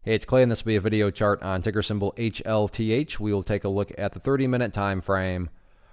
Hey, it's Clay, and this will be a video chart on ticker symbol HLTH. We will take a look at the 30-minute time frame.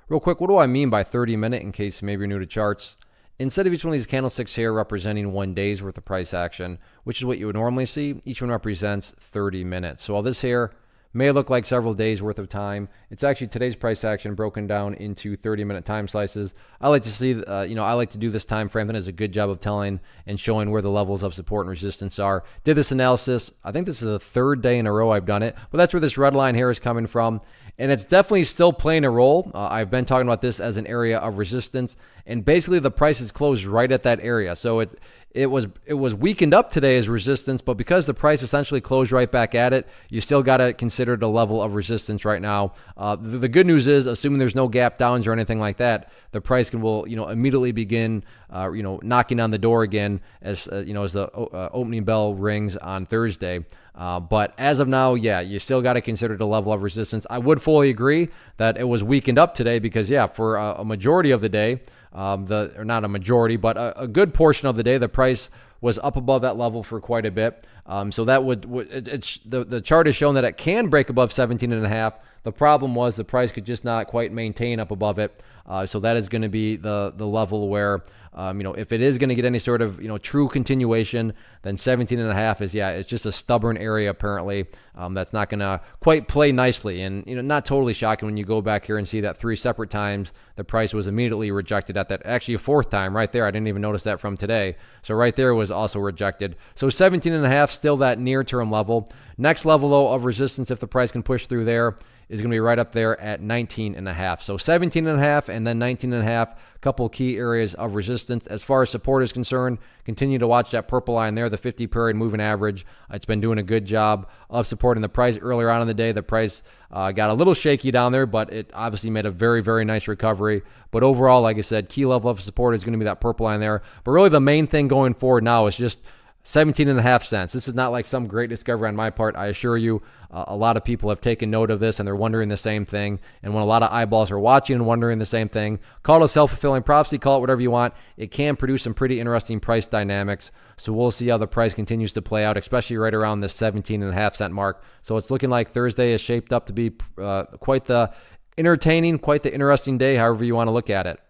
Real quick, what do I mean by 30-minute in case maybe you're new to charts? Instead of each one of these candlesticks here representing 1 day's worth of price action, which is what you would normally see, each one represents 30 minutes. So while this here may look like several days worth of time, it's actually today's price action broken down into 30-minute time slices. I like to see, I like to do this time frame that does a good job of telling and showing where the levels of support and resistance are. Did this analysis. I think this is the third day in a row I've done it, but that's where this red line here is coming from. And it's definitely still playing a role. I've been talking about this as an area of resistance, and basically the price is closed right at that area. So it was weakened up today as resistance, but because the price essentially closed right back at it, you still got to consider it a level of resistance right now. The good news is, assuming there's no gap downs or anything like that, the price will immediately begin knocking on the door again as the opening bell rings on Thursday. But as of now, yeah, you still got to consider it a level of resistance. I would fully agree that it was weakened up today because, yeah, for a majority of the day, or not a majority, but a good portion of the day, the price was up above that level for quite a bit. So that the chart has shown that it can break above 17.5. The problem was the price could just not quite maintain up above it. So that is going to be the level where, if it is going to get any sort of, true continuation, then 17.5 is, yeah, it's just a stubborn area apparently. That's not going to quite play nicely. And, not totally shocking when you go back here and see that 3 separate times the price was immediately rejected at that, actually a 4th time right there. I didn't even notice that from today. So right there was also rejected. So 17.5, still that near term level. Next level though of resistance, if the price can push through there, is going to be right up there at 19.5. So 17.5 and then 19.5, couple key areas of resistance. As far as support is concerned, continue to watch that purple line there, the 50-period moving average. It's been doing a good job of supporting the price. Earlier on in the day, the price got a little shaky down there, but it obviously made a very, very nice recovery. But overall, like I said, key level of support is going to be that purple line there. But really the main thing going forward now is just 17.5 cents. This is not like some great discovery on my part. I assure you, a lot of people have taken note of this and they're wondering the same thing. And when a lot of eyeballs are watching and wondering the same thing, call it a self-fulfilling prophecy, call it whatever you want. It can produce some pretty interesting price dynamics. So we'll see how the price continues to play out, especially right around this 17.5 cent mark. So it's looking like Thursday is shaped up to be quite the entertaining, quite the interesting day, however you want to look at it.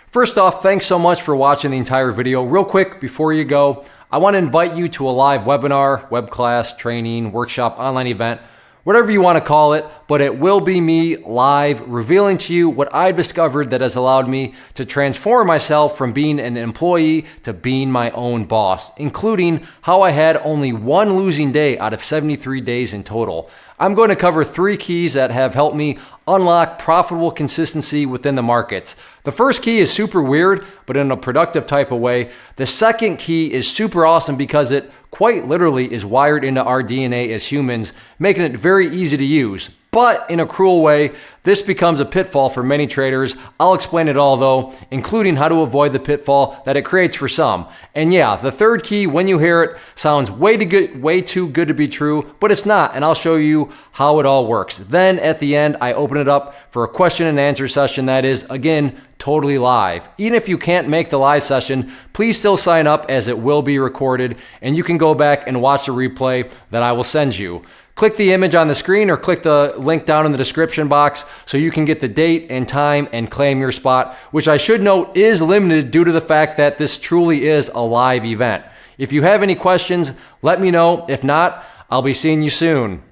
First off, thanks so much for watching the entire video. Real quick, before you go, I want to invite you to a live webinar, web class, training, workshop, online event, whatever you want to call it, but it will be me live revealing to you what I've discovered that has allowed me to transform myself from being an employee to being my own boss, including how I had only 1 losing day out of 73 days in total. I'm going to cover 3 keys that have helped me unlock profitable consistency within the markets. The first key is super weird, but in a productive type of way. The second key is super awesome because it quite literally is wired into our DNA as humans, making it very easy to use. But in a cruel way, this becomes a pitfall for many traders. I'll explain it all though, including how to avoid the pitfall that it creates for some. And yeah, the third key, when you hear it, sounds way too good to be true, but it's not, and I'll show you how it all works. Then at the end, I open it up for a question and answer session that is, again, totally live. Even if you can't make the live session, please still sign up as it will be recorded, and you can go back and watch the replay that I will send you. Click the image on the screen or click the link down in the description box so you can get the date and time and claim your spot, which I should note is limited due to the fact that this truly is a live event. If you have any questions, let me know. If not, I'll be seeing you soon.